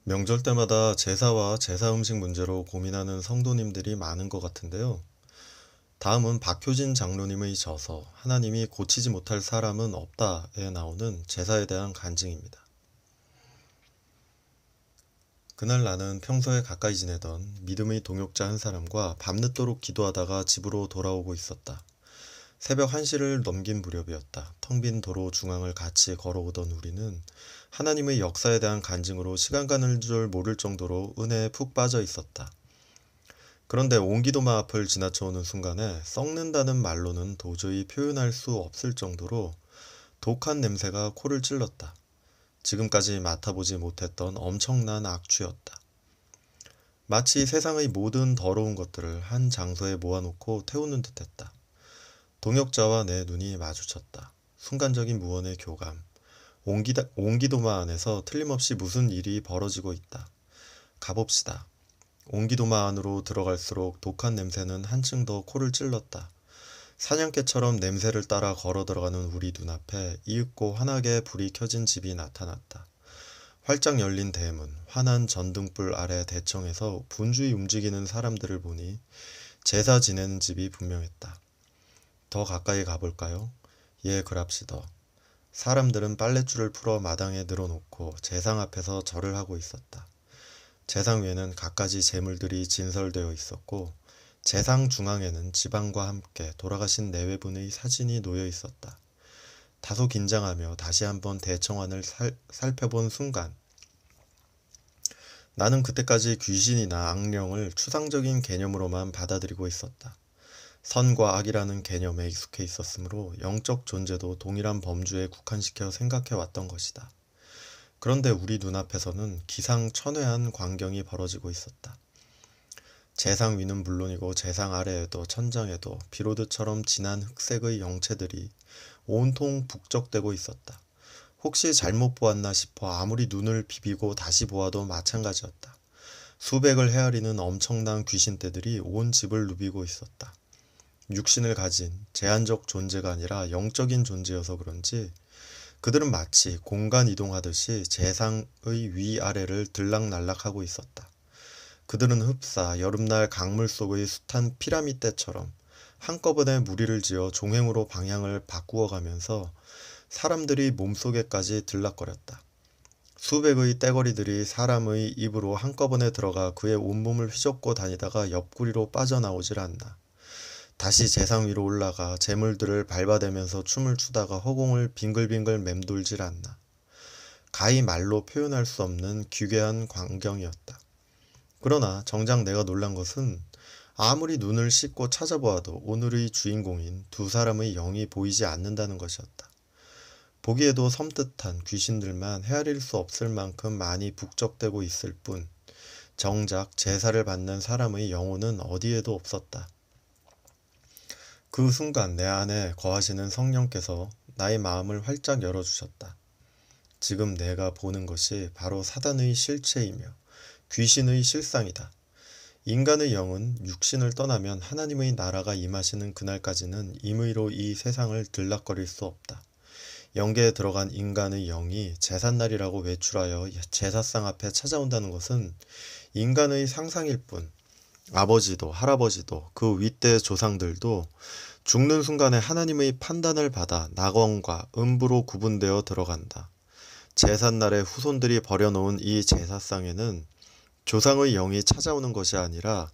명절 때마다 제사와 제사 음식 문제로 고민하는 성도님들이 많은 것 같은데요. 다음은 박효진 장로님의 저서 하나님이 고치지 못할 사람은 없다에 나오는 제사에 대한 간증입니다. 그날 나는 평소에 가까이 지내던 믿음의 동역자 한 사람과 밤늦도록 기도하다가 집으로 돌아오고 있었다. 새벽 1시를 넘긴 무렵이었다. 텅 빈 도로 중앙을 같이 걸어오던 우리는 하나님의 역사에 대한 간증으로 시간 가는 줄 모를 정도로 은혜에 푹 빠져 있었다. 그런데 옹기도마 앞을 지나쳐오는 순간에 썩는다는 말로는 도저히 표현할 수 없을 정도로 독한 냄새가 코를 찔렀다. 지금까지 맡아보지 못했던 엄청난 악취였다. 마치 세상의 모든 더러운 것들을 한 장소에 모아놓고 태우는 듯했다. 동역자와 내 눈이 마주쳤다. 순간적인 무언의 교감. 옹기도마 안에서 틀림없이 무슨 일이 벌어지고 있다. 가봅시다. 옹기도마 안으로 들어갈수록 독한 냄새는 한층 더 코를 찔렀다. 사냥개처럼 냄새를 따라 걸어 들어가는 우리 눈앞에 이윽고 환하게 불이 켜진 집이 나타났다. 활짝 열린 대문, 환한 전등불 아래 대청에서 분주히 움직이는 사람들을 보니 제사 지내는 집이 분명했다. 더 가까이 가볼까요? 예, 그랍시다. 사람들은 빨랫줄을 풀어 마당에 늘어놓고 제상 앞에서 절을 하고 있었다. 제상 위에는 갖가지 제물들이 진설되어 있었고 제상 중앙에는 지방과 함께 돌아가신 내외분의 사진이 놓여 있었다. 다소 긴장하며 다시 한번 대청환을 살펴본 순간 나는 그때까지 귀신이나 악령을 추상적인 개념으로만 받아들이고 있었다. 선과 악이라는 개념에 익숙해 있었으므로 영적 존재도 동일한 범주에 국한시켜 생각해 왔던 것이다. 그런데 우리 눈앞에서는 기상천외한 광경이 벌어지고 있었다. 제상 위는 물론이고 제상 아래에도 천장에도 비로드처럼 진한 흑색의 영체들이 온통 북적대고 있었다. 혹시 잘못 보았나 싶어 아무리 눈을 비비고 다시 보아도 마찬가지였다. 수백을 헤아리는 엄청난 귀신떼들이 온 집을 누비고 있었다. 육신을 가진 제한적 존재가 아니라 영적인 존재여서 그런지 그들은 마치 공간 이동하듯이 제상의 위아래를 들락날락하고 있었다. 그들은 흡사 여름날 강물 속의 숱한 피라미드떼처럼 한꺼번에 무리를 지어 종횡으로 방향을 바꾸어 가면서 사람들이 몸속에까지 들락거렸다. 수백의 떼거리들이 사람의 입으로 한꺼번에 들어가 그의 온몸을 휘젓고 다니다가 옆구리로 빠져나오질 않나. 다시 제상 위로 올라가 재물들을 밟아대면서 춤을 추다가 허공을 빙글빙글 맴돌질 않나. 가히 말로 표현할 수 없는 기괴한 광경이었다. 그러나 정작 내가 놀란 것은 아무리 눈을 씻고 찾아보아도 오늘의 주인공인 두 사람의 영이 보이지 않는다는 것이었다. 보기에도 섬뜩한 귀신들만 헤아릴 수 없을 만큼 많이 북적대고 있을 뿐 정작 제사를 받는 사람의 영혼은 어디에도 없었다. 그 순간 내 안에 거하시는 성령께서 나의 마음을 활짝 열어주셨다. 지금 내가 보는 것이 바로 사단의 실체이며 귀신의 실상이다. 인간의 영은 육신을 떠나면 하나님의 나라가 임하시는 그날까지는 임의로 이 세상을 들락거릴 수 없다. 영계에 들어간 인간의 영이 제삿날이라고 외출하여 제사상 앞에 찾아온다는 것은 인간의 상상일 뿐 아버지도 할아버지도 그 윗대 조상들도 죽는 순간에 하나님의 판단을 받아 낙원과 음부로 구분되어 들어간다. 제삿날에 후손들이 버려놓은 이 제사상에는 조상의 영이 찾아오는 것이 아니라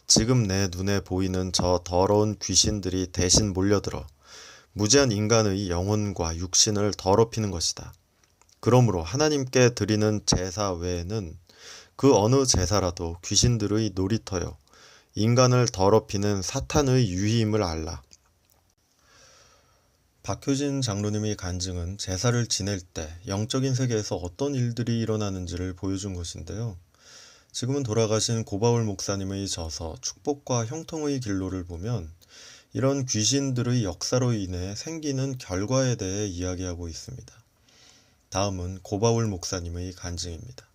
지금 내 눈에 보이는 저 더러운 귀신들이 대신 몰려들어 무지한 인간의 영혼과 육신을 더럽히는 것이다. 그러므로 하나님께 드리는 제사 외에는 그 어느 제사라도 귀신들의 놀이터여 인간을 더럽히는 사탄의 유희임을 알라. 박효진 장로님의 간증은 제사를 지낼 때 영적인 세계에서 어떤 일들이 일어나는지를 보여준 것인데요. 지금은 돌아가신 고바울 목사님의 저서 축복과 형통의 길로를 보면 이런 귀신들의 역사로 인해 생기는 결과에 대해 이야기하고 있습니다. 다음은 고바울 목사님의 간증입니다.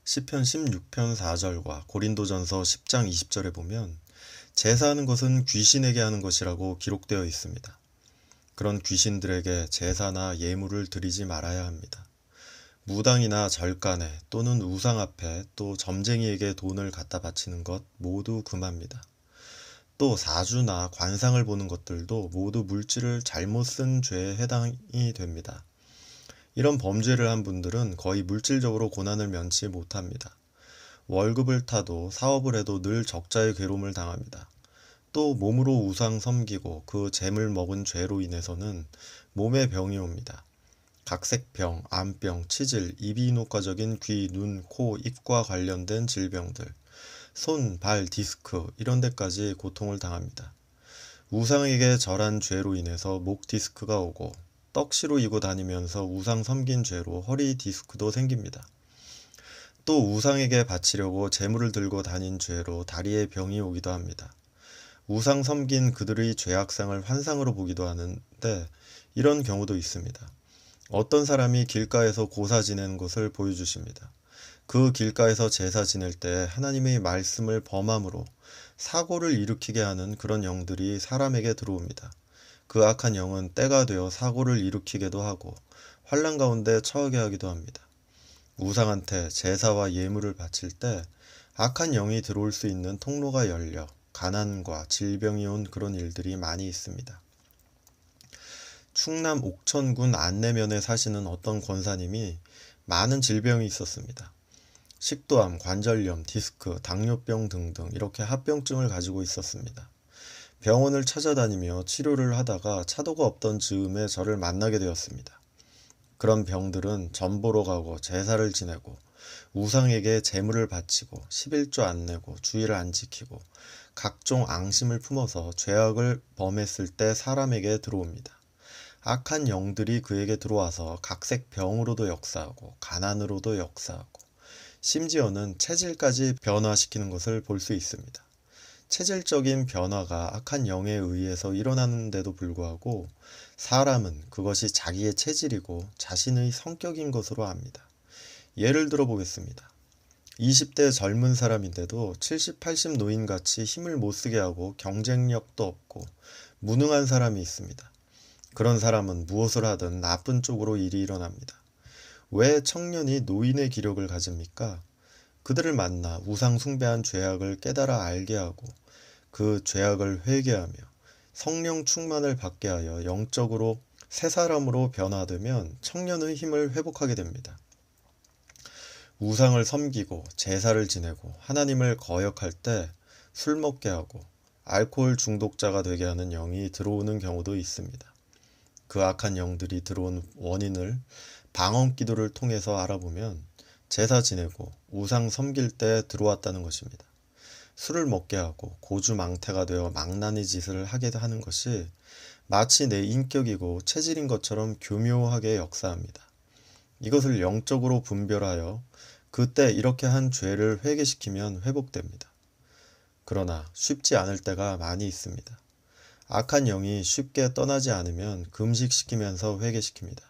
시편 16편 4절과 고린도전서 10장 20절에 보면 제사하는 것은 귀신에게 하는 것이라고 기록되어 있습니다. 그런 귀신들에게 제사나 예물을 드리지 말아야 합니다. 무당이나 절간에 또는 우상 앞에 또 점쟁이에게 돈을 갖다 바치는 것 모두 금합니다. 또 사주나 관상을 보는 것들도 모두 물질을 잘못 쓴 죄에 해당이 됩니다. 이런 범죄를 한 분들은 거의 물질적으로 고난을 면치 못합니다. 월급을 타도 사업을 해도 늘 적자의 괴로움을 당합니다. 또 몸으로 우상 섬기고 그 재물 먹은 죄로 인해서는 몸에 병이 옵니다. 각색병, 암병, 치질, 이비인후과적인 귀, 눈, 코, 입과 관련된 질병들, 손, 발, 디스크 이런 데까지 고통을 당합니다. 우상에게 절한 죄로 인해서 목 디스크가 오고 떡시로 이고 다니면서 우상 섬긴 죄로 허리 디스크도 생깁니다. 또 우상에게 바치려고 재물을 들고 다닌 죄로 다리에 병이 오기도 합니다. 우상 섬긴 그들의 죄악상을 환상으로 보기도 하는데 이런 경우도 있습니다. 어떤 사람이 길가에서 고사 지내는 것을 보여주십니다. 그 길가에서 제사 지낼 때 하나님의 말씀을 범함으로 사고를 일으키게 하는 그런 영들이 사람에게 들어옵니다. 그 악한 영은 때가 되어 사고를 일으키기도 하고 환난 가운데 처하게 하기도 합니다. 우상한테 제사와 예물을 바칠 때 악한 영이 들어올 수 있는 통로가 열려 가난과 질병이 온 그런 일들이 많이 있습니다. 충남 옥천군 안내면에 사시는 어떤 권사님이 많은 질병이 있었습니다. 식도암, 관절염, 디스크, 당뇨병 등등 이렇게 합병증을 가지고 있었습니다. 병원을 찾아다니며 치료를 하다가 차도가 없던 즈음에 저를 만나게 되었습니다. 그런 병들은 점 보러 가고 제사를 지내고 우상에게 제물을 바치고 11조 안 내고 주의를 안 지키고 각종 앙심을 품어서 죄악을 범했을 때 사람에게 들어옵니다. 악한 영들이 그에게 들어와서 각색 병으로도 역사하고 가난으로도 역사하고 심지어는 체질까지 변화시키는 것을 볼 수 있습니다. 체질적인 변화가 악한 영에 의해서 일어나는데도 불구하고 사람은 그것이 자기의 체질이고 자신의 성격인 것으로 압니다. 예를 들어 보겠습니다. 20대 젊은 사람인데도 70, 80 노인같이 힘을 못 쓰게 하고 경쟁력도 없고 무능한 사람이 있습니다. 그런 사람은 무엇을 하든 나쁜 쪽으로 일이 일어납니다. 왜 청년이 노인의 기력을 가집니까? 그들을 만나 우상 숭배한 죄악을 깨달아 알게 하고 그 죄악을 회개하며 성령 충만을 받게 하여 영적으로 새 사람으로 변화되면 청년의 힘을 회복하게 됩니다. 우상을 섬기고 제사를 지내고 하나님을 거역할 때 술 먹게 하고 알코올 중독자가 되게 하는 영이 들어오는 경우도 있습니다. 그 악한 영들이 들어온 원인을 방언 기도를 통해서 알아보면 제사 지내고 우상 섬길 때 들어왔다는 것입니다. 술을 먹게 하고 고주망태가 되어 망나니 짓을 하게 하는 것이 마치 내 인격이고 체질인 것처럼 교묘하게 역사합니다. 이것을 영적으로 분별하여 그때 이렇게 한 죄를 회개시키면 회복됩니다. 그러나 쉽지 않을 때가 많이 있습니다. 악한 영이 쉽게 떠나지 않으면 금식시키면서 회개시킵니다.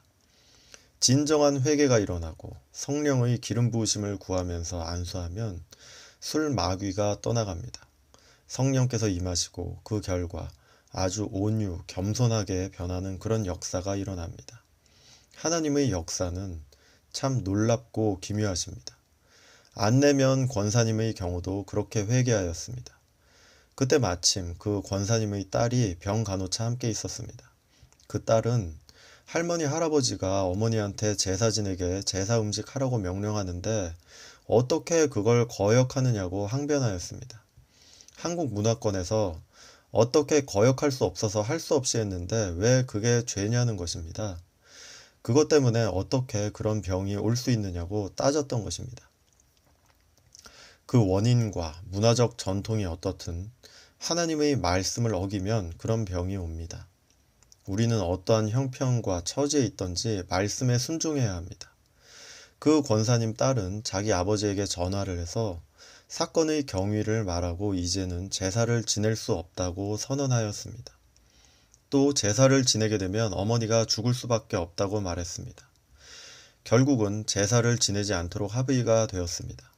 진정한 회개가 일어나고 성령의 기름 부으심을 구하면서 안수하면 술 마귀가 떠나갑니다. 성령께서 임하시고 그 결과 아주 온유, 겸손하게 변하는 그런 역사가 일어납니다. 하나님의 역사는 참 놀랍고 기묘하십니다. 안내면 권사님의 경우도 그렇게 회개하였습니다. 그때 마침 그 권사님의 딸이 병 간호차 함께 있었습니다. 그 딸은 할머니 할아버지가 어머니한테 제사 지내게 제사 음식하라고 명령하는데 어떻게 그걸 거역하느냐고 항변하였습니다. 한국 문화권에서 어떻게 거역할 수 없어서 할 수 없이 했는데 왜 그게 죄냐는 것입니다. 그것 때문에 어떻게 그런 병이 올 수 있느냐고 따졌던 것입니다. 그 원인과 문화적 전통이 어떻든 하나님의 말씀을 어기면 그런 병이 옵니다. 우리는 어떠한 형편과 처지에 있든지 말씀에 순종해야 합니다. 그 권사님 딸은 자기 아버지에게 전화를 해서 사건의 경위를 말하고 이제는 제사를 지낼 수 없다고 선언하였습니다. 또 제사를 지내게 되면 어머니가 죽을 수밖에 없다고 말했습니다. 결국은 제사를 지내지 않도록 합의가 되었습니다.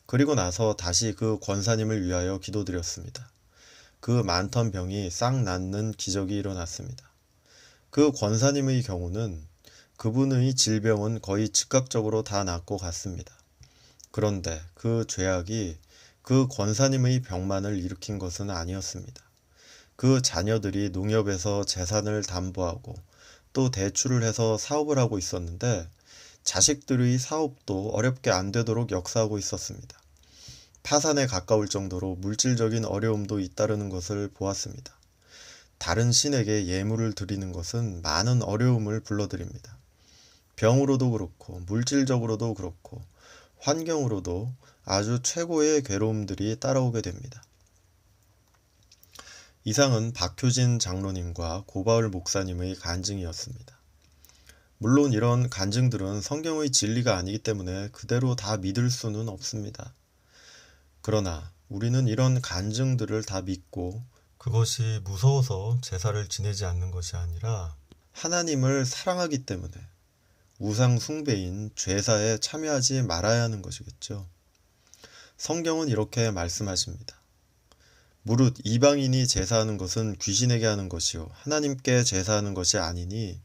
그리고 나서 다시 그 권사님을 위하여 기도드렸습니다. 그 많던 병이 싹 낫는 기적이 일어났습니다. 그 권사님의 경우는 그분의 질병은 거의 즉각적으로 다 낫고 갔습니다. 그런데 그 죄악이 그 권사님의 병만을 일으킨 것은 아니었습니다. 그 자녀들이 농협에서 재산을 담보하고 또 대출을 해서 사업을 하고 있었는데 자식들의 사업도 어렵게 안 되도록 역사하고 있었습니다. 파산에 가까울 정도로 물질적인 어려움도 잇따르는 것을 보았습니다. 다른 신에게 예물을 드리는 것은 많은 어려움을 불러들입니다. 병으로도 그렇고 물질적으로도 그렇고 환경으로도 아주 최고의 괴로움들이 따라오게 됩니다. 이상은 박효진 장로님과 고바을 목사님의 간증이었습니다. 물론 이런 간증들은 성경의 진리가 아니기 때문에 그대로 다 믿을 수는 없습니다. 그러나 우리는 이런 간증들을 다 믿고 그것이 무서워서 제사를 지내지 않는 것이 아니라 하나님을 사랑하기 때문에 우상 숭배인 제사에 참여하지 말아야 하는 것이겠죠. 성경은 이렇게 말씀하십니다. 무릇 이방인이 제사하는 것은 귀신에게 하는 것이요 하나님께 제사하는 것이 아니니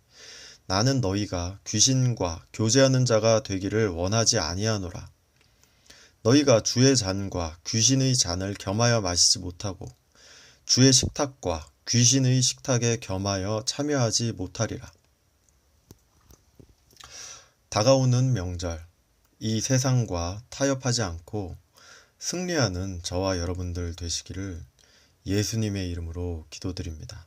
나는 너희가 귀신과 교제하는 자가 되기를 원하지 아니하노라. 너희가 주의 잔과 귀신의 잔을 겸하여 마시지 못하고 주의 식탁과 귀신의 식탁에 겸하여 참여하지 못하리라. 다가오는 명절, 이 세상과 타협하지 않고 승리하는 저와 여러분들 되시기를 예수님의 이름으로 기도드립니다.